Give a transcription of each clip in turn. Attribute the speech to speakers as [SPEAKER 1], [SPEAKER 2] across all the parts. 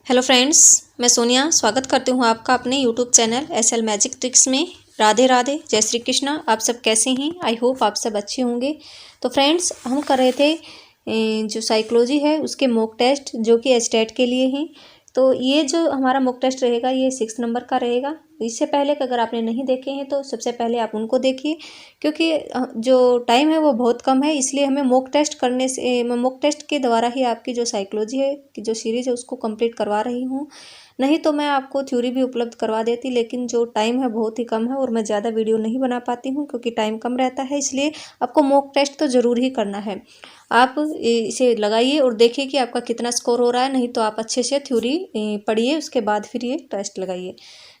[SPEAKER 1] Hello friends, मैं सोनिया स्वागत करती हूँ आपका अपने YouTube channel SL magic tricks में। राधे राधे, जय श्री कृष्णा। आप सब कैसे हैं? आई होप आप सब अच्छे होंगे। तो फ्रेंड्स, हम कर रहे थे जो साइकोलॉजी है उसके मॉक टेस्ट जो कि एस्टेट के लिए हैं। तो ये जो हमारा मॉक टेस्ट रहेगा ये 6 नंबर का रहेगा। इससे पहले अगर आपने नहीं देखे हैं तो सबसे पहले आप उनको देखिए, क्योंकि जो टाइम है वो बहुत कम है, इसलिए हमें मॉक टेस्ट करने से मॉक टेस्ट के द्वारा ही आपकी जो साइकोलॉजी है कि जो सीरीज़ है उसको कंप्लीट करवा रही हूँ। नहीं तो मैं आपको थ्योरी भी उपलब्ध करवा देती, लेकिन जो टाइम है बहुत ही कम है और मैं ज़्यादा वीडियो नहीं बना पाती हूँ क्योंकि टाइम कम रहता है। इसलिए आपको मॉक टेस्ट तो ज़रूर ही करना है। आप इसे लगाइए और देखिए कि आपका कितना स्कोर हो रहा है। नहीं तो आप अच्छे से थ्योरी पढ़िए, उसके बाद फिर ये टेस्ट लगाइए।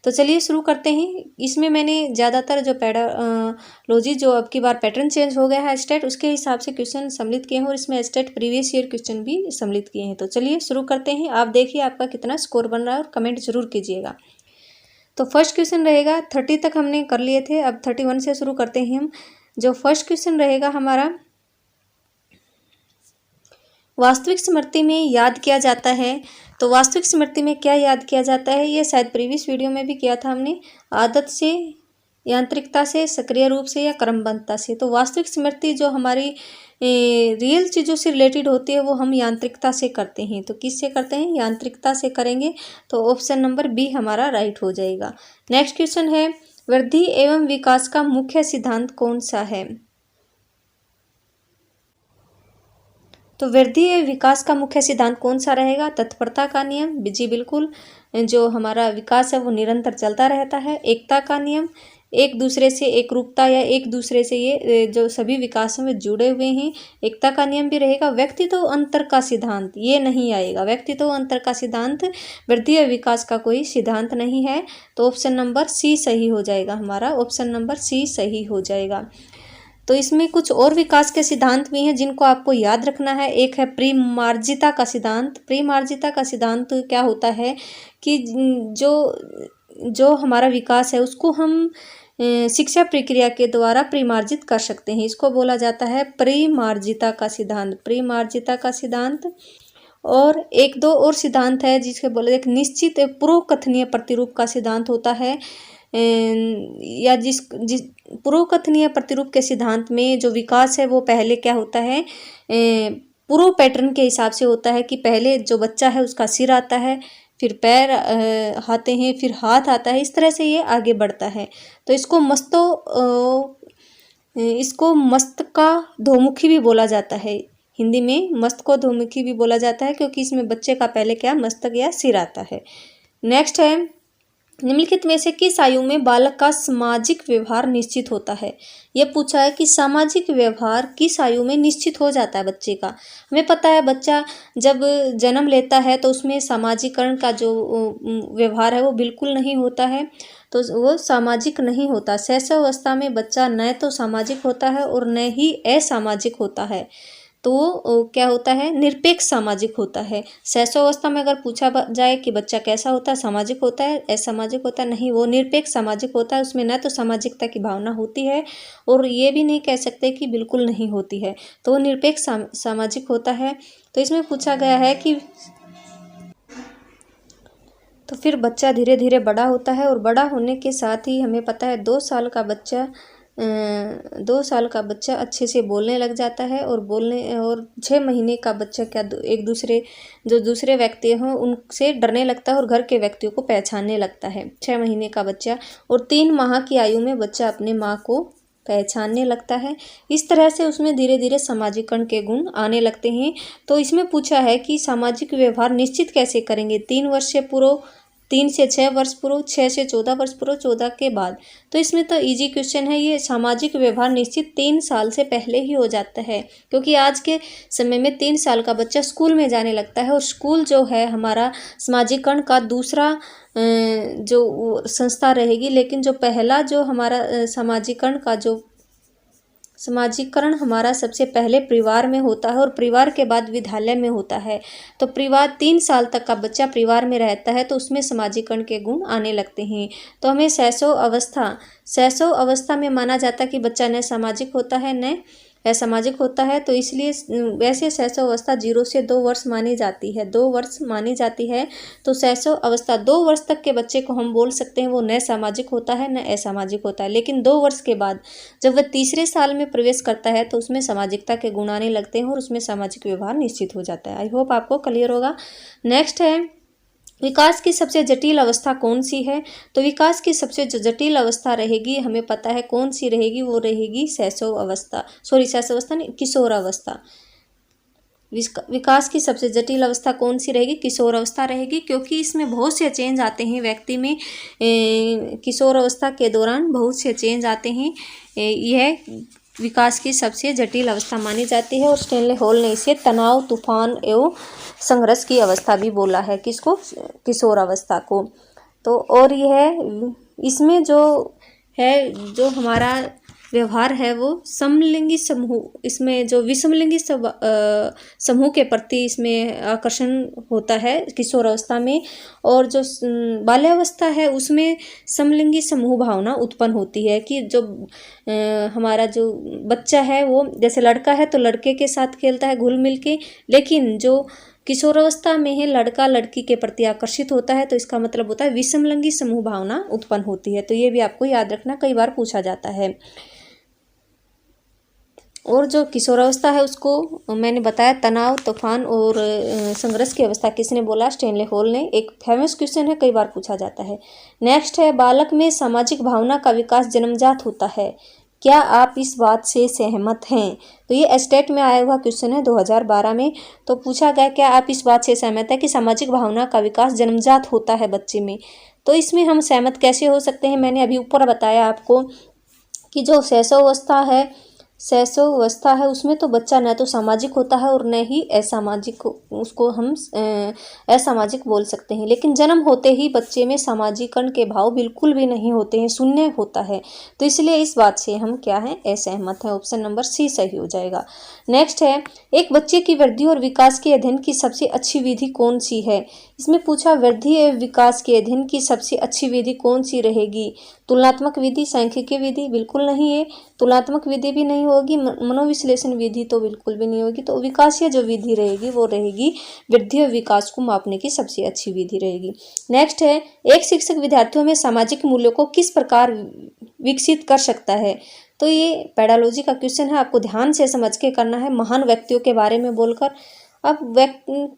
[SPEAKER 1] तो चलिए शुरू करते हैं। इसमें मैंने ज़्यादातर जो पैडालॉजी जो अब की बार पैटर्न चेंज हो गया है स्टेट, उसके हिसाब से क्वेश्चन सम्मिलित किए हैं और इसमें स्टेट प्रीवियस ईयर क्वेश्चन भी सम्मिलित किए हैं। तो चलिए शुरू करते हैं। आप देखिए आपका कितना स्कोर बन रहा है और कमेंट जरूर कीजिएगा। तो फर्स्ट क्वेश्चन रहेगा, 30 तक हमने कर लिए थे, अब 31 से शुरू करते हैं हम। जो फर्स्ट क्वेश्चन रहेगा हमारा, वास्तविक स्मृति में याद किया जाता है। तो वास्तविक स्मृति में क्या याद किया जाता है, ये शायद प्रीवियस वीडियो में भी किया था हमने। आदत से, यांत्रिकता से, सक्रिय रूप से या क्रमबद्धता से। तो वास्तविक स्मृति जो हमारी रियल चीज़ों से रिलेटेड होती है वो हम यांत्रिकता से करते हैं। तो किससे करते हैं? यांत्रिकता से करेंगे। तो ऑप्शन नंबर बी हमारा राइट हो जाएगा। नेक्स्ट क्वेश्चन है, वृद्धि एवं विकास का मुख्य सिद्धांत कौन सा है? तो वृद्धि एवं विकास का मुख्य सिद्धांत कौन सा रहेगा? तत्परता का नियम, जी बिल्कुल। जो हमारा विकास है वो निरंतर चलता रहता है। एकता का नियम, एक दूसरे से एकरूपता या एक दूसरे से ये जो सभी विकास में जुड़े हुए हैं, एकता का नियम भी रहेगा। व्यक्तित्व अंतर का सिद्धांत ये नहीं आएगा। व्यक्तित्व अंतर का सिद्धांत वृद्धि और विकास का कोई सिद्धांत नहीं है। तो ऑप्शन नंबर सी सही हो जाएगा हमारा। ऑप्शन नंबर सी सही हो जाएगा। तो इसमें कुछ और विकास के सिद्धांत भी हैं जिनको आपको याद रखना है। एक है प्रीमार्जिता का सिद्धांत। प्रीमार्जिता का सिद्धांत क्या होता है कि जो हमारा विकास है उसको हम शिक्षा प्रक्रिया के द्वारा प्रीमार्जित कर सकते हैं। इसको बोला जाता है प्रीमार्जिता का सिद्धांत। प्रीमार्जिता का सिद्धांत। और एक दो और सिद्धांत है जिसके बोले, एक निश्चित पूर्व कथनीय प्रतिरूप का सिद्धांत होता है, या जिस पूर्व कथनीय प्रतिरूप के सिद्धांत में जो विकास है वो पहले क्या होता है, पूर्व पैटर्न के हिसाब से होता है कि पहले जो बच्चा है उसका सिर आता है, फिर पैर आते हैं, फिर हाथ आता है, इस तरह से ये आगे बढ़ता है। तो इसको मस्त का धोमुखी भी बोला जाता है। हिंदी में मस्त को धोमुखी भी बोला जाता है क्योंकि इसमें बच्चे का पहले क्या मस्तक या सिर आता है। नेक्स्ट है, निम्नलिखित में से किस आयु में बालक का सामाजिक व्यवहार निश्चित होता है? यह पूछा है कि सामाजिक व्यवहार किस आयु में निश्चित हो जाता है बच्चे का। हमें पता है बच्चा जब जन्म लेता है तो उसमें सामाजिकरण का जो व्यवहार है वो बिल्कुल नहीं होता है, तो वो सामाजिक नहीं होता। शैशवावस्था में बच्चा न तो सामाजिक होता है और न ही असामाजिक होता है। तो क्या होता है, निरपेक्ष सामाजिक होता है। शैशवावस्था में अगर पूछा जाए कि बच्चा कैसा होता है, सामाजिक होता है, असामाजिक होता है, नहीं, वो निरपेक्ष सामाजिक होता है। उसमें न तो सामाजिकता की भावना होती है और ये भी नहीं कह सकते कि बिल्कुल नहीं होती है, तो वो निरपेक्ष सामाजिक होता है। तो इसमें पूछा गया है कि तो फिर बच्चा धीरे धीरे बड़ा होता है और बड़ा होने के साथ ही हमें पता है 2 साल का बच्चा अच्छे से बोलने लग जाता है और 6 महीने का बच्चा जो दूसरे व्यक्ति हों उनसे डरने लगता है और घर के व्यक्तियों को पहचानने लगता है। 6 महीने का बच्चा, और 3 माह की आयु में बच्चा अपने माँ को पहचानने लगता है। इस तरह से उसमें धीरे धीरे सामाजिकरण के गुण आने लगते हैं। तो इसमें पूछा है कि सामाजिक व्यवहार निश्चित कैसे करेंगे? 3 वर्ष से पूर्व, 3 से 6 वर्ष पूर्व, 6 से 14 वर्ष पूर्व, 14 के बाद। तो इसमें तो इजी क्वेश्चन है ये। सामाजिक व्यवहार निश्चित 3 साल से पहले ही हो जाता है, क्योंकि आज के समय में 3 साल का बच्चा स्कूल में जाने लगता है और स्कूल जो है हमारा सामाजिकरण का दूसरा जो संस्था रहेगी। लेकिन जो पहला जो हमारा समाजीकरण हमारा सबसे पहले परिवार में होता है और परिवार के बाद विद्यालय में होता है। तो परिवार 3 साल तक का बच्चा परिवार में रहता है तो उसमें समाजीकरण के गुण आने लगते हैं। तो हमें शैशव अवस्था में माना जाता है कि बच्चा न सामाजिक होता है न असामाजिक होता है, तो इसलिए वैसे शैशव अवस्था 0 से 2 वर्ष मानी जाती है, 2 वर्ष मानी जाती है। तो शैशव अवस्था 2 वर्ष तक के बच्चे को हम बोल सकते हैं वो न सामाजिक होता है न असामाजिक होता है। लेकिन 2 वर्ष के बाद जब वह तीसरे साल में प्रवेश करता है तो उसमें सामाजिकता के गुण आने लगते हैं और उसमें सामाजिक व्यवहार निश्चित हो जाता है। आई होप आपको क्लियर होगा। नेक्स्ट है, विकास की सबसे जटिल अवस्था कौन सी है? तो विकास की सबसे जो जटिल अवस्था रहेगी, हमें पता है कौन सी रहेगी, वो रहेगी शैशव अवस्था, शैशव अवस्था नहीं, किशोर अवस्था। विकास की सबसे जटिल अवस्था कौन सी रहेगी? किशोर अवस्था रहेगी, क्योंकि इसमें बहुत से चेंज आते हैं व्यक्ति में। किशोर अवस्था के दौरान बहुत से चेंज आते हैं। यह विकास की सबसे जटिल अवस्था मानी जाती है और स्टैनले हॉल ने इसे तनाव, तूफान एवं संघर्ष की अवस्था भी बोला है। किसको? किशोर अवस्था को। तो और यह इसमें जो है, जो हमारा व्यवहार है वो समलिंगी समूह, इसमें जो विषमलिंगी समूह के प्रति इसमें आकर्षण होता है किशोर अवस्था में। और जो बाल्यावस्था है उसमें समलिंगी समूह भावना उत्पन्न होती है कि जो हमारा जो बच्चा है वो जैसे लड़का है तो लड़के के साथ खेलता है घुल मिल के, लेकिन जो किशोरावस्था में है लड़का लड़की के प्रति आकर्षित होता है, तो इसका मतलब होता है विषमलिंगी समूह भावना उत्पन्न होती है। तो ये भी आपको याद रखना, कई बार पूछा जाता है। और जो किशोरावस्था है उसको मैंने बताया तनाव, तूफान और संघर्ष की अवस्था किसने बोला? स्टैनले हॉल ने। एक फेमस क्वेश्चन है, कई बार पूछा जाता है। नेक्स्ट है, बालक में सामाजिक भावना का विकास जन्मजात होता है, क्या आप इस बात से सहमत हैं? तो ये स्टेट में आया हुआ क्वेश्चन है 2012 में। तो पूछा गया क्या आप इस बात से सहमत है कि सामाजिक भावना का विकास जन्मजात होता है बच्चे में? तो इसमें हम सहमत कैसे हो सकते हैं? मैंने अभी ऊपर बताया आपको कि जो शैशव अवस्था है उसमें तो बच्चा न तो सामाजिक होता है और न ही असामाजिक, उसको हम असामाजिक बोल सकते हैं। लेकिन जन्म होते ही बच्चे में सामाजिकरण के भाव बिल्कुल भी नहीं होते हैं, शून्य होता है। तो इसलिए इस बात से हम क्या हैं? असहमत हैं। ऑप्शन नंबर सी सही हो जाएगा। नेक्स्ट है, एक बच्चे की वृद्धि और विकास के अध्ययन की सबसे अच्छी विधि कौन सी है? इसमें पूछा वृद्धि एवं विकास के अध्ययन की सबसे अच्छी विधि कौन सी रहेगी? तुलनात्मक विधि, सांख्यिकीय विधि? बिल्कुल नहीं है। तुलनात्मक विधि भी नहीं होगी, मनोविश्लेषण विधि तो बिल्कुल भी नहीं होगी। तो विकासीय जो विधि रहेगी वो रहेगी वृद्धि और विकास को मापने की सबसे अच्छी विधि रहेगी। नेक्स्ट है, एक शिक्षक विद्यार्थियों में सामाजिक मूल्यों को किस प्रकार विकसित कर सकता है? तो ये पेडालॉजी का क्वेश्चन है, आपको ध्यान से समझ के करना है। महान व्यक्तियों के बारे में बोलकर, अब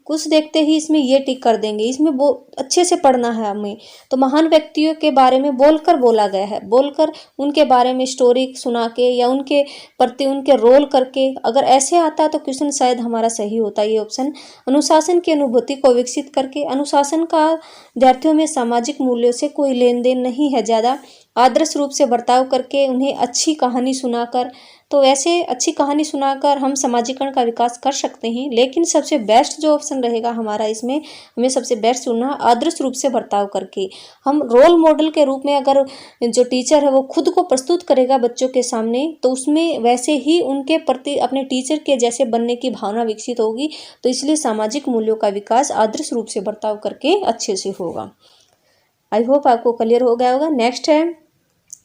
[SPEAKER 1] कुछ देखते ही इसमें ये टिक कर देंगे, इसमें वो अच्छे से पढ़ना है हमें। तो महान व्यक्तियों के बारे में बोलकर बोला गया है, बोलकर उनके बारे में स्टोरी सुना के या उनके प्रति उनके रोल करके, अगर ऐसे आता है तो क्वेश्चन शायद हमारा सही होता है ये ऑप्शन। अनुशासन की अनुभूति को विकसित करके, अनुशासन का विद्यार्थियों में सामाजिक मूल्यों से कोई लेन देन नहीं है ज़्यादा, आदर्श रूप से बर्ताव करके, उन्हें अच्छी कहानी सुनाकर। तो ऐसे अच्छी कहानी सुनाकर हम सामाजिकरण का विकास कर सकते हैं। लेकिन सबसे बेस्ट जो ऑप्शन रहेगा हमारा, इसमें हमें सबसे बेस्ट चुनना आदर्श रूप से बर्ताव करके। हम रोल मॉडल के रूप में अगर जो टीचर है वो खुद को प्रस्तुत करेगा बच्चों के सामने, तो उसमें वैसे ही उनके प्रति अपने टीचर के जैसे बनने की भावना विकसित होगी। तो इसलिए सामाजिक मूल्यों का विकास आदर्श रूप से बर्ताव करके अच्छे से होगा। आई होप आपको क्लियर हो गया होगा। नेक्स्ट है,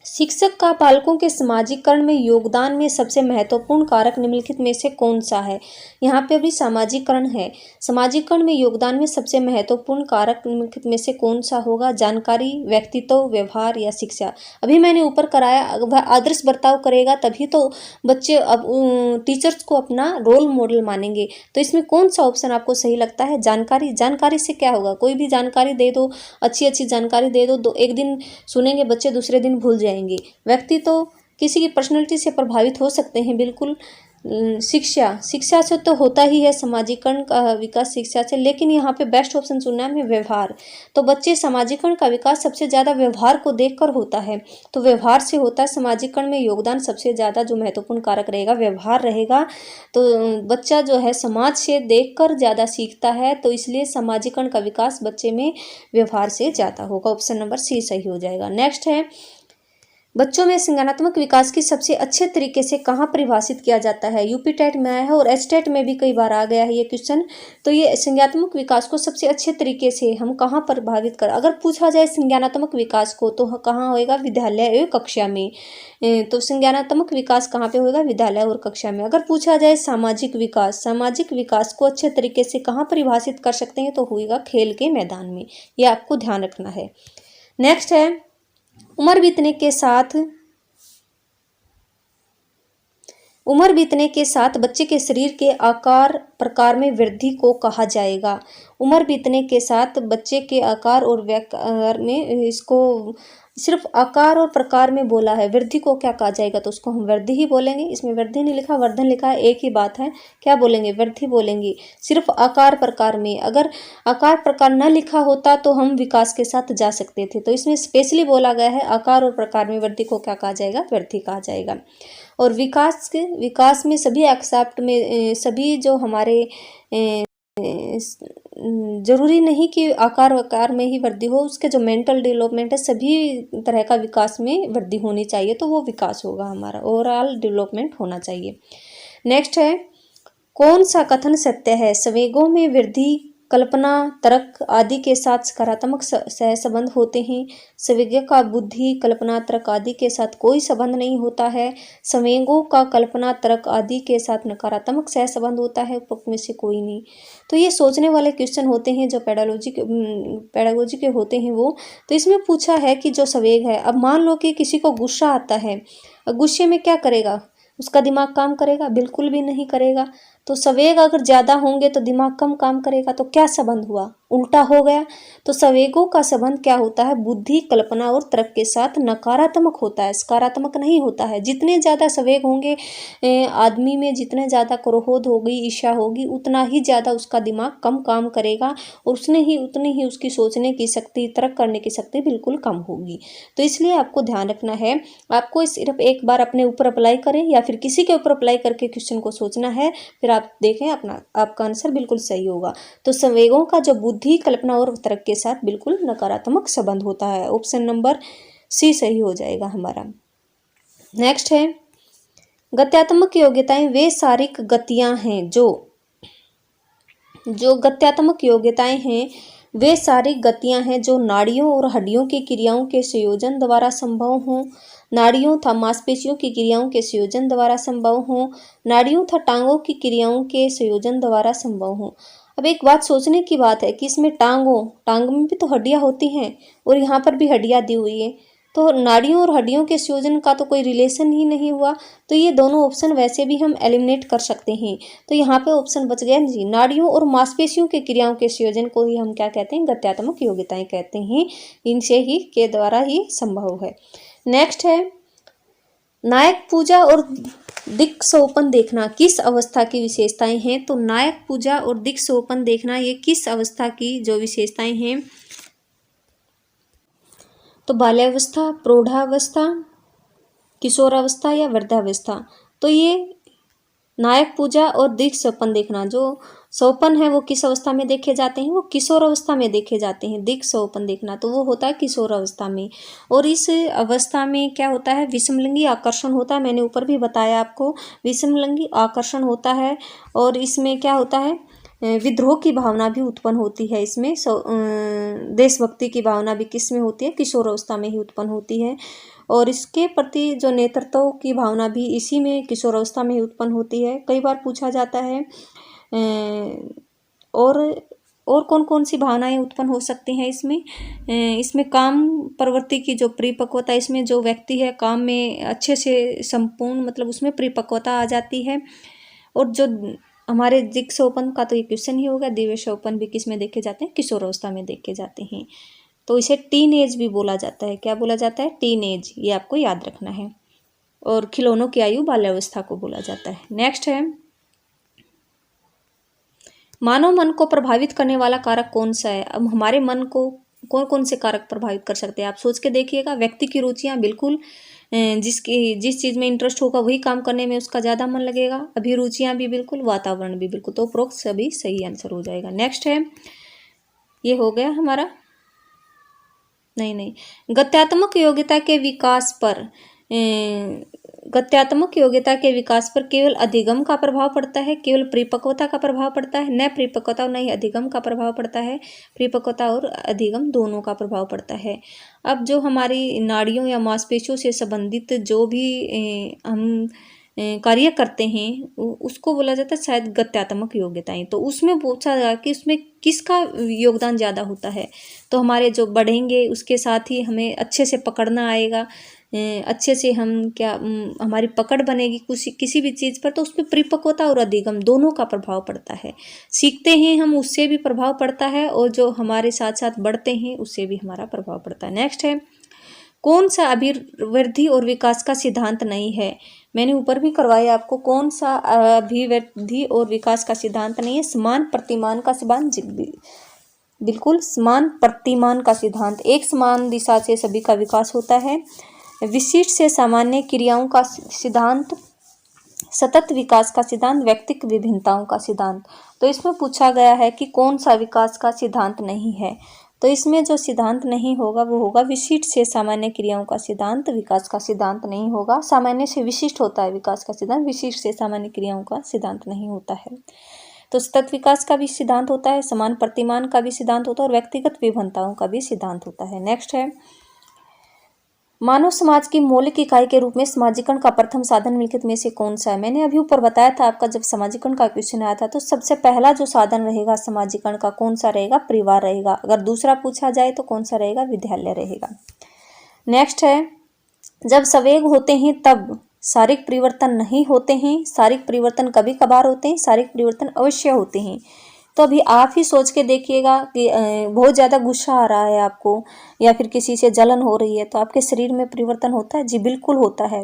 [SPEAKER 1] शिक्षक का बालकों के समाजीकरण में योगदान में सबसे महत्वपूर्ण कारक निम्नलिखित में से कौन सा है? यहाँ पे अभी सामाजिकरण है, समाजीकरण में योगदान में सबसे महत्वपूर्ण कारक निम्नलिखित में से कौन सा होगा? जानकारी, व्यक्तित्व, व्यवहार या शिक्षा? अभी मैंने ऊपर कराया, वह आदर्श बर्ताव करेगा तभी तो बच्चे अब टीचर्स को अपना रोल मॉडल मानेंगे। तो इसमें कौन सा ऑप्शन आपको सही लगता है? जानकारी। जानकारी से क्या होगा? कोई भी जानकारी दे दो, अच्छी अच्छी जानकारी दे दो, एक दिन सुनेंगे बच्चे, दूसरे दिन भूल जाएंगे। व्यक्ति तो किसी की पर्सनैलिटी से प्रभावित हो सकते हैं बिल्कुल। शिक्षा से तो होता ही है सामाजिकरण का विकास, शिक्षा से। लेकिन यहाँ पे बेस्ट ऑप्शन चुनना है व्यवहार। तो बच्चे सामाजिकरण का विकास सबसे ज़्यादा व्यवहार को देखकर होता है, तो व्यवहार से होता है। सामाजिकरण में योगदान सबसे ज़्यादा जो महत्वपूर्ण कारक रहेगा व्यवहार रहेगा। तो बच्चा जो है समाज से देखकर ज़्यादा सीखता है, तो इसलिए सामाजिकरण का विकास बच्चे में व्यवहार से ज़्यादा होगा। ऑप्शन नंबर सी सही हो जाएगा। नेक्स्ट है, बच्चों में संज्ञानात्मक विकास की सबसे अच्छे तरीके से कहाँ परिभाषित किया जाता है? यूपी टेट में आया है और एच टेट में भी कई बार आ गया है ये क्वेश्चन। तो ये संज्ञानात्मक विकास को सबसे अच्छे तरीके से हम कहाँ प्रभावित कर, अगर पूछा जाए संज्ञानात्मक विकास को तो कहाँ होएगा? विद्यालय एवं कक्षा में। तो संज्ञानात्मक विकास कहाँ पे होगा? विद्यालय और कक्षा में। अगर पूछा जाए सामाजिक विकास, सामाजिक विकास को अच्छे तरीके से कहाँ परिभाषित कर सकते हैं? तो होगा खेल के मैदान में। ये आपको ध्यान रखना है। नेक्स्ट है, उम्र बीतने के साथ बच्चे के शरीर के आकार प्रकार में वृद्धि को कहा जाएगा। उम्र बीतने के साथ बच्चे के आकार और व्याकार में, इसको सिर्फ आकार और प्रकार में बोला है, वृद्धि को क्या कहा जाएगा? तो उसको हम वृद्धि ही बोलेंगे। इसमें वृद्धि नहीं लिखा, वर्धन लिखा है, एक ही बात है। क्या बोलेंगे? वृद्धि बोलेंगे। सिर्फ आकार प्रकार में, अगर आकार प्रकार न लिखा होता तो हम विकास के साथ जा सकते थे। तो इसमें स्पेशली बोला गया है आकार और प्रकार में वृद्धि को क्या कहा जाएगा? वृद्धि कहा जाएगा। और विकास में सभी एक्सेप्ट में सभी जो हमारे जरूरी नहीं कि आकार में ही वृद्धि हो, उसके जो मेंटल डेवलपमेंट है सभी तरह का विकास में वृद्धि होनी चाहिए, तो वो विकास होगा हमारा, ओवरऑल डेवलपमेंट होना चाहिए। नेक्स्ट है, कौन सा कथन सत्य है? संवेगों में वृद्धि कल्पना तर्क आदि के साथ सकारात्मक सहसंबंध होते हैं। संवेग का बुद्धि कल्पना तर्क आदि के साथ कोई संबंध नहीं होता है। संवेगों का कल्पना तर्क आदि के साथ नकारात्मक सहसंबंध होता है, उपरोक्त में से कोई नहीं। तो ये सोचने वाले क्वेश्चन होते हैं जो पेडागोजी के होते हैं वो। तो इसमें पूछा है कि जो संवेग है, अब मान लो कि किसी को गुस्सा आता है, गुस्से में क्या करेगा? उसका दिमाग काम करेगा? बिल्कुल भी नहीं करेगा। तो संवेग अगर ज़्यादा होंगे तो दिमाग कम काम करेगा, तो क्या संबंध हुआ? उल्टा हो गया। तो संवेगों का संबंध क्या होता है? बुद्धि कल्पना और तर्क के साथ नकारात्मक होता है, सकारात्मक नहीं होता है। जितने ज़्यादा संवेग होंगे आदमी में, जितने ज़्यादा क्रोध होगी, ईर्ष्या होगी, उतना ही ज़्यादा उसका दिमाग कम काम करेगा और उतनी ही उसकी सोचने की शक्ति, तर्क करने की शक्ति बिल्कुल कम होगी। तो इसलिए आपको ध्यान रखना है, आपको सिर्फ एक बार अपने ऊपर अप्लाई करें या फिर किसी के ऊपर अप्लाई करके क्वेश्चन को सोचना है, फिर आप देखें आपका आंसर बिल्कुल सही होगा। तो संवेगों का जो बुद्धि कल्पना और तर्क के साथ बिल्कुल नकारात्मक संबंध होता है। ऑप्शन नंबर सी सही हो जाएगा हमारा। नेक्स्ट है, गत्यात्मक योग्यताएं वे शारीरिक गतियां हैं जो गत्यात्मक योग्यताएं हैं वे शारीरिक गतियां हैं जो नाड़ियों और हड्डियों की क्रियाओं के संयोजन द्वारा संभव हों, नाड़ियों तथा मांसपेशियों की क्रियाओं के संयोजन द्वारा संभव हों, नाड़ियों तथा टांगों की क्रियाओं के संयोजन द्वारा संभव हों। अब एक बात सोचने की बात है कि इसमें टांग में भी तो हड्डियां होती हैं और यहाँ पर भी हड्डियां दी हुई है, तो नाड़ियों और हड्डियों के संयोजन का तो कोई रिलेशन ही नहीं हुआ। तो ये दोनों ऑप्शन वैसे भी हम एलिमिनेट कर सकते हैं। तो यहाँ पे ऑप्शन बच गया जी, नाड़ियों और मांसपेशियों की क्रियाओं के संयोजन को ही हम क्या कहते हैं? गत्यात्मक योग्यताएं कहते हैं। इनसे ही के द्वारा ही संभव है। नेक्स्ट है, नायक पूजा और दिक्सोपन देखना किस अवस्था की विशेषताएं हैं? तो नायक पूजा और दिक्सोपन देखना ये किस अवस्था की जो विशेषताएं हैं? तो बाल्यावस्था, प्रौढ़ावस्था, किशोरावस्था या वृद्धावस्था। तो ये नायक पूजा और दिक्सोपन देखना, जो सोपन है वो किस अवस्था में देखे जाते हैं? वो किशोर अवस्था में देखे जाते हैं। दिक्सोपन देखना तो वो होता है किशोर अवस्था में। और इस अवस्था में क्या होता है? विषमलिंगी आकर्षण होता है। मैंने ऊपर भी बताया आपको, विषमलिंगी आकर्षण होता है। और इसमें क्या होता है? विद्रोह की भावना भी उत्पन्न होती है। इसमें देशभक्ति की भावना भी किस में होती है? किशोर अवस्था में ही उत्पन्न होती है। और इसके प्रति जो नेतृत्व की भावना भी इसी में किशोर अवस्था में ही उत्पन्न होती है। कई बार पूछा जाता है और कौन कौन सी भावनाएं उत्पन्न हो सकती हैं इसमें काम प्रवृत्ति की जो परिपक्वता, इसमें जो व्यक्ति है काम में अच्छे से संपूर्ण मतलब उसमें परिपक्वता आ जाती है। और जो हमारे दिक्सोपन का तो ये क्वेश्चन ही होगा, दिव्यशोपन भी किस में देखे जाते हैं? किशोर अवस्था में देखे जाते हैं। तो इसे टीन एज भी बोला जाता है। क्या बोला जाता है? टीन एज, ये आपको याद रखना है। और खिलौनों की आयु बाल्यावस्था को बोला जाता है। नेक्स्ट है, मानव मन को प्रभावित करने वाला कारक कौन सा है? अब हमारे मन को कौन कौन से कारक प्रभावित कर सकते हैं? आप सोच के देखिएगा। व्यक्ति की रुचियां, बिल्कुल जिस चीज़ में इंटरेस्ट होगा वही काम करने में उसका ज़्यादा मन लगेगा। अभिरुचियां भी बिल्कुल, वातावरण भी बिल्कुल। तो उपरोक्त सभी सही आंसर हो जाएगा। नेक्स्ट है, ये हो गया हमारा नहीं, गत्यात्मक योग्यता के विकास पर गत्यात्मक योग्यता के विकास पर केवल अधिगम का प्रभाव पड़ता है, केवल परिपक्वता का प्रभाव पड़ता है, न परिपक्वता और न ही अधिगम का प्रभाव पड़ता है। परिपक्वता और अधिगम दोनों का प्रभाव पड़ता है। अब जो हमारी नाड़ियों या मांसपेशियों से संबंधित जो भी हम कार्य करते हैं उसको बोला जाता है शायद गत्यात्मक योग्यताएं। तो उसमें पूछा गया कि उसमें किसका योगदान ज़्यादा होता है, तो हमारे जो बढ़ेंगे उसके साथ ही हमें अच्छे से पकड़ना आएगा, अच्छे से हम क्या हमारी पकड़ बनेगी किसी भी चीज़ पर, तो उसमें परिपक्वता और अधिगम दोनों का प्रभाव पड़ता है। सीखते हैं हम उससे भी प्रभाव पड़ता है और जो हमारे साथ साथ बढ़ते हैं उससे भी हमारा प्रभाव पड़ता है। नेक्स्ट है, कौन सा अभिवृद्धि और विकास का सिद्धांत नहीं है? मैंने ऊपर भी करवाया आपको, कौन सा अभिवृद्धि और विकास का सिद्धांत नहीं है? समान प्रतिमान का सिद्धांत, बिल्कुल समान प्रतिमान का सिद्धांत। एक समान दिशा से सभी का विकास होता है। विशिष्ट से सामान्य क्रियाओं का सिद्धांत, सतत विकास का सिद्धांत, व्यक्तिगत विभिन्नताओं का सिद्धांत। तो इसमें पूछा गया है कि कौन सा विकास का सिद्धांत नहीं है, तो इसमें जो सिद्धांत नहीं होगा वो होगा विशिष्ट से सामान्य क्रियाओं का सिद्धांत, विकास का सिद्धांत नहीं होगा। सामान्य से विशिष्ट होता है विकास का सिद्धांत, विशिष्ट से सामान्य क्रियाओं का सिद्धांत नहीं होता है। तो सतत विकास का भी सिद्धांत होता है, समान प्रतिमान का भी सिद्धांत होता है और व्यक्तिगत विभिन्नताओं का भी सिद्धांत होता है। नेक्स्ट है, मानव समाज की मौलिक इकाई के रूप में समाजीकरण का प्रथम साधन निम्नलिखित में से कौन सा है? मैंने अभी ऊपर बताया था आपका, जब समाजीकरण का क्वेश्चन आया था तो सबसे पहला जो साधन रहेगा समाजीकरण का कौन सा रहेगा? परिवार रहेगा। अगर दूसरा पूछा जाए तो कौन सा रहेगा? विद्यालय रहेगा। नेक्स्ट है, जब संवेग होते हैं तब शारीरिक परिवर्तन नहीं होते हैं, शारीरिक परिवर्तन कभी कभार होते हैं, शारीरिक परिवर्तन अवश्य होते हैं। तो अभी आप ही सोच के देखिएगा कि बहुत ज़्यादा गुस्सा आ रहा है आपको या फिर किसी से जलन हो रही है तो आपके शरीर में परिवर्तन होता है? जी बिल्कुल होता है।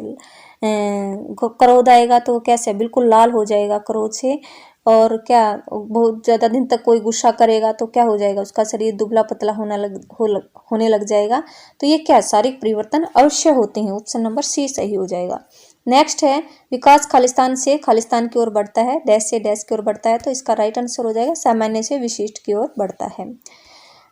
[SPEAKER 1] क्रोध आएगा तो कैसे? बिल्कुल लाल हो जाएगा क्रोध से। और क्या बहुत ज़्यादा दिन तक कोई गुस्सा करेगा तो क्या हो जाएगा? उसका शरीर दुबला पतला होने लग जाएगा। तो ये क्या शारीरिक परिवर्तन अवश्य होते हैं। ऑप्शन नंबर सी सही हो जाएगा। नेक्स्ट है, विकास खालिस्तान से खालिस्तान की ओर बढ़ता है, डैश से डैश की ओर बढ़ता है, तो इसका राइट आंसर हो जाएगा सामान्य से विशिष्ट की ओर बढ़ता है।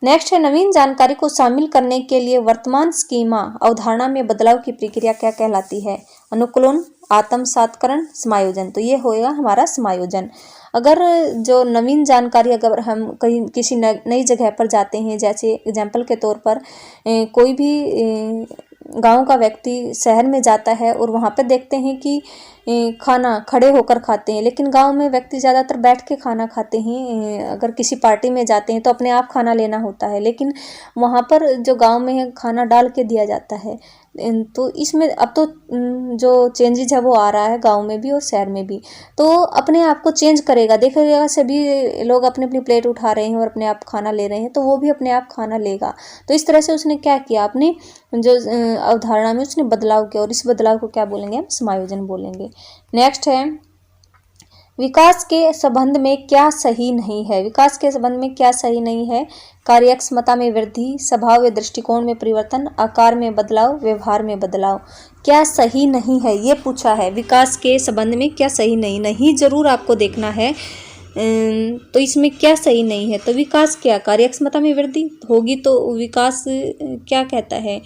[SPEAKER 1] नेक्स्ट है, नवीन जानकारी को शामिल करने के लिए वर्तमान स्कीमा अवधारणा में बदलाव की प्रक्रिया क्या कहलाती है? अनुकूलन, आत्मसातकरण, समायोजन। तो ये होएगा हमारा समायोजन। अगर जो नवीन जानकारी अगर हम कहीं किसी नई जगह पर जाते हैं, जैसे एग्जाम्पल के तौर पर कोई भी गांव का व्यक्ति शहर में जाता है और वहाँ पर देखते हैं कि खाना खड़े होकर खाते हैं, लेकिन गांव में व्यक्ति ज़्यादातर बैठ के खाना खाते हैं। अगर किसी पार्टी में जाते हैं तो अपने आप खाना लेना होता है, लेकिन वहाँ पर जो गांव में है खाना डाल के दिया जाता है। तो इसमें अब तो जो चेंजेज है वो आ रहा है गांव में भी और शहर में भी, तो अपने आप को चेंज करेगा। देखिएगा सभी लोग अपनी अपनी प्लेट उठा रहे हैं और अपने आप खाना ले रहे हैं, तो वो भी अपने आप खाना लेगा। तो इस तरह से उसने क्या किया, अपनी जो अवधारणा में उसने बदलाव किया, और इस बदलाव को क्या बोलेंगे हम? समायोजन बोलेंगे। नेक्स्ट है, विकास के संबंध में क्या सही नहीं है? विकास के संबंध में क्या सही नहीं है? कार्यक्षमता में वृद्धि, स्वभाव या दृष्टिकोण में परिवर्तन, आकार में बदलाव, व्यवहार में बदलाव। क्या सही नहीं है ये पूछा है। विकास के संबंध में क्या सही नहीं जरूर आपको देखना है। तो इसमें क्या सही नहीं है? तो विकास क्या, कार्यक्षमता में वृद्धि होगी तो विकास क्या कहता है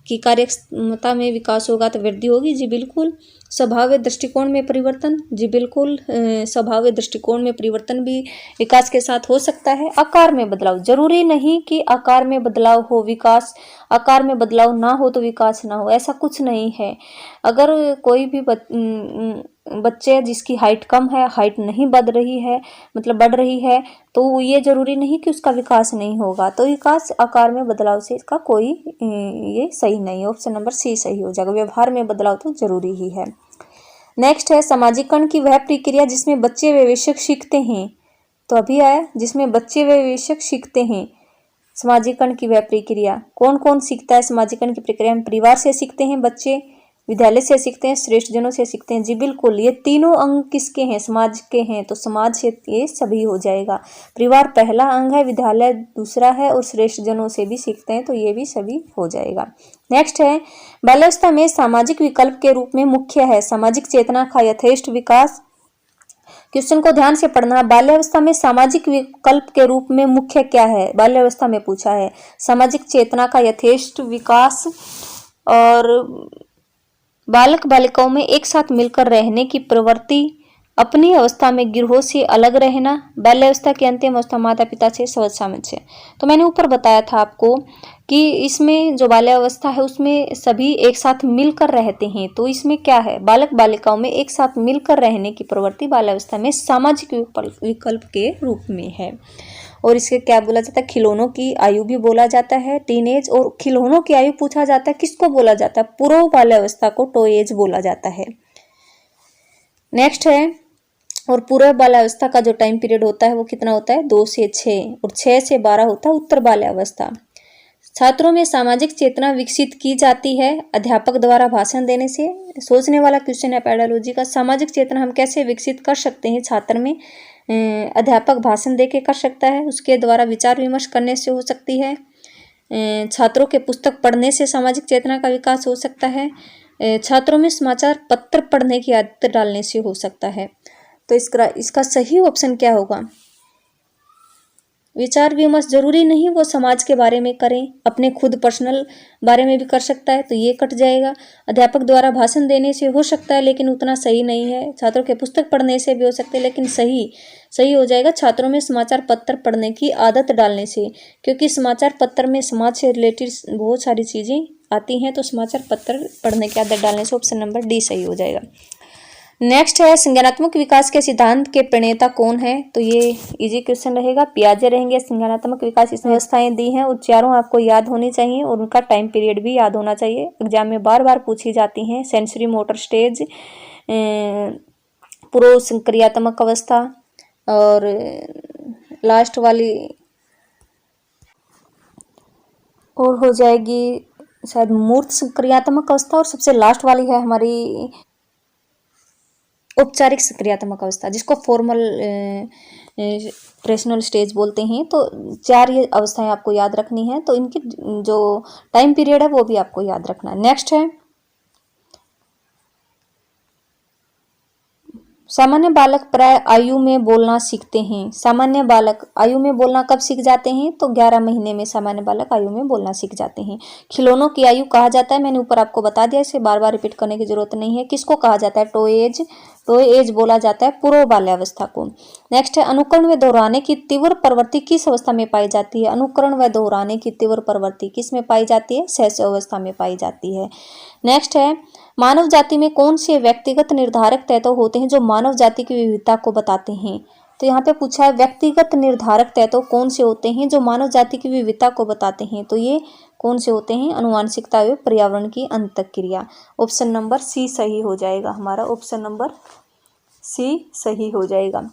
[SPEAKER 1] कि कार्यक्षमता में विकास होगा तो वृद्धि होगी? जी बिल्कुल। स्वभाव दृष्टिकोण में परिवर्तन? जी बिल्कुल, स्वभाव दृष्टिकोण में परिवर्तन भी विकास के साथ हो सकता है। आकार में बदलाव, जरूरी नहीं कि आकार में बदलाव हो विकास, आकार में बदलाव ना हो तो विकास ना हो, ऐसा कुछ नहीं है। अगर कोई भी बच्चे जिसकी हाइट कम है, हाइट नहीं बढ़ रही है, मतलब बढ़ रही है, तो ये जरूरी नहीं कि उसका विकास नहीं होगा। तो विकास आकार में बदलाव से इसका कोई ये सही नहीं है। ऑप्शन नंबर सी सही हो जाएगा। व्यवहार में बदलाव तो जरूरी ही है। नेक्स्ट है, समाजीकरण की वह प्रक्रिया जिसमें बच्चे व वयस्क सीखते हैं। तो अभी आया, जिसमें बच्चे व वयस्क सीखते हैं। समाजीकरण की वह प्रक्रिया कौन कौन सीखता है? समाजीकरण की प्रक्रिया में परिवार से सीखते हैं बच्चे, विद्यालय से सीखते हैं, श्रेष्ठ जनों से सीखते हैं। जी बिल्कुल, ये तीनों अंग किसके हैं? समाज के हैं, तो समाज से ये सभी हो जाएगा। परिवार पहला अंग है, विद्यालय दूसरा है, और श्रेष्ठ जनों से भी सीखते हैं, तो ये भी सभी हो जाएगा। नेक्स्ट है, बाल्यावस्था में सामाजिक विकल्प के रूप में मुख्य है सामाजिक चेतना का यथेष्ट विकास, क्वेश्चन को ध्यान से पढ़ना। बाल्यावस्था में सामाजिक विकल्प के रूप में मुख्य क्या है? बाल्यावस्था में पूछा है। सामाजिक चेतना का यथेष्ट विकास और बालक बालिकाओं में एक साथ मिलकर रहने की प्रवृत्ति, अपनी अवस्था में गिरोह से अलग रहना, बाल्यावस्था की अंतिम अवस्था माता पिता से सहज सामंजस्य। तो मैंने ऊपर बताया था आपको कि इसमें जो बाल्यावस्था है उसमें सभी एक साथ मिलकर रहते हैं। तो इसमें क्या है? बालक बालिकाओं में एक साथ मिलकर रहने की प्रवृत्ति बाल्यावस्था में सामाजिक विकल्प के रूप में है। और इसके क्या बोला जाता है? खिलौनों की आयु भी बोला जाता है, टीनेज। और खिलौनों की आयु पूछा जाता है, किसको बोला जाता है? पूर्व बाल्यावस्था को टॉय एज बोला जाता है। नेक्स्ट है, और पूर्व बाल्यावस्था का जो टाइम पीरियड होता है वो कितना होता है? 2 से 6 और 6 से 12 होता है उत्तर बाल्यावस्था। छात्रों में सामाजिक चेतना विकसित की जाती है अध्यापक द्वारा भाषण देने से। सोचने वाला क्वेश्चन है पेडालॉजी का। सामाजिक चेतना हम कैसे विकसित कर सकते हैं? छात्र में अध्यापक भाषण देके कर सकता है, उसके द्वारा विचार विमर्श करने से हो सकती है, छात्रों के पुस्तक पढ़ने से सामाजिक चेतना का विकास हो सकता है, छात्रों में समाचार पत्र पढ़ने की आदत डालने से हो सकता है। तो इसका सही ऑप्शन क्या होगा? विचार विमर्श जरूरी नहीं वो समाज के बारे में करें, अपने खुद पर्सनल बारे में भी कर सकता है, तो ये कट जाएगा। अध्यापक द्वारा भाषण देने से हो सकता है लेकिन उतना सही नहीं है। छात्रों के पुस्तक पढ़ने से भी हो सकते हैं लेकिन सही हो जाएगा छात्रों में समाचार पत्र पढ़ने की आदत डालने से, क्योंकि समाचार पत्र में समाज से रिलेटेड बहुत सारी चीज़ें आती हैं, तो समाचार पत्र पढ़ने की आदत डालने से ऑप्शन नंबर डी सही हो जाएगा। नेक्स्ट है, संज्ञानात्मक विकास के सिद्धांत के प्रणेता कौन है? तो ये इजी क्वेश्चन रहेगा, पियाजे रहेंगे। संज्ञानात्मक विकास इसमें व्यवस्थाएं दी हैं, उच्चारों आपको याद होनी चाहिए और उनका टाइम पीरियड भी याद होना चाहिए। एग्जाम में बार बार पूछी जाती हैं। सेंसरी मोटर स्टेज, पूर्व संक्रियात्मक अवस्था और लास्ट वाली और हो जाएगी शायद मूर्त संक्रियात्मक अवस्था, और सबसे लास्ट वाली है हमारी औपचारिक सक्रियात्मक अवस्था, जिसको फॉर्मल प्रेशनल स्टेज बोलते हैं। तो 4 ये अवस्थाएं आपको याद रखनी है, तो इनकी जो टाइम पीरियड है वो भी आपको याद रखना है। नेक्स्ट है, सामान्य बालक प्राय आयु में बोलना सीखते हैं। सामान्य बालक आयु में बोलना कब सीख जाते हैं? तो 11 महीने में सामान्य बालक आयु में बोलना सीख जाते हैं। खिलौनों की आयु कहा जाता है, मैंने ऊपर आपको बता दिया, इसे बार बार रिपीट करने की जरूरत नहीं है। किसको कहा जाता है? टॉय एज बोला जाता है पूर्व बाल्यावस्था को। नेक्स्ट है, अनुकरण व दोहराने की तीव्र प्रवृत्ति किस अवस्था में पाई जाती है? अनुकरण व दोहराने की तीव्र प्रवृत्ति किस में पाई जाती है? शैशव अवस्था में पाई जाती है। नेक्स्ट है, मानव जाति में कौन से व्यक्तिगत निर्धारक तत्व होते हैं जो मानव जाति की विविधता को बताते हैं? तो यहाँ पे पूछा है व्यक्तिगत निर्धारक तत्व कौन से होते हैं जो मानव जाति की विविधता को बताते हैं? तो ये कौन से होते हैं? आनुवांशिकता एवं पर्यावरण की अंतःक्रिया। ऑप्शन नंबर सी सही हो जाएगा हमारा, ऑप्शन नंबर सी सही हो जाएगा।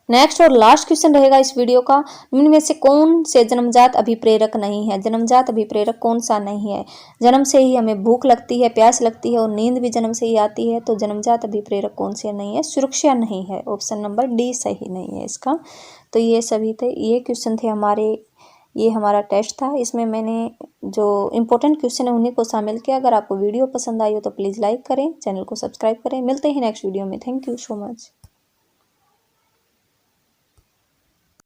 [SPEAKER 1] नेक्स्ट और लास्ट क्वेश्चन रहेगा इस वीडियो का, निम्न में से कौन से जन्मजात अभिप्रेरक नहीं है? जन्मजात अभिप्रेरक कौन सा नहीं है? जन्म से ही हमें भूख लगती है, प्यास लगती है और नींद भी जन्म से ही आती है, तो जन्मजात अभिप्रेरक कौन से नहीं है? सुरक्षा नहीं है, ऑप्शन नंबर डी सही नहीं है इसका। तो ये सभी थे, ये क्वेश्चन थे हमारे, ये हमारा टेस्ट था। इसमें मैंने जो इंपॉर्टेंट क्वेश्चन है उन्हीं को शामिल किया। अगर आपको वीडियो पसंद आई हो तो प्लीज़ लाइक करें, चैनल को सब्सक्राइब करें। मिलते हैं नेक्स्ट वीडियो में। Thank you so much.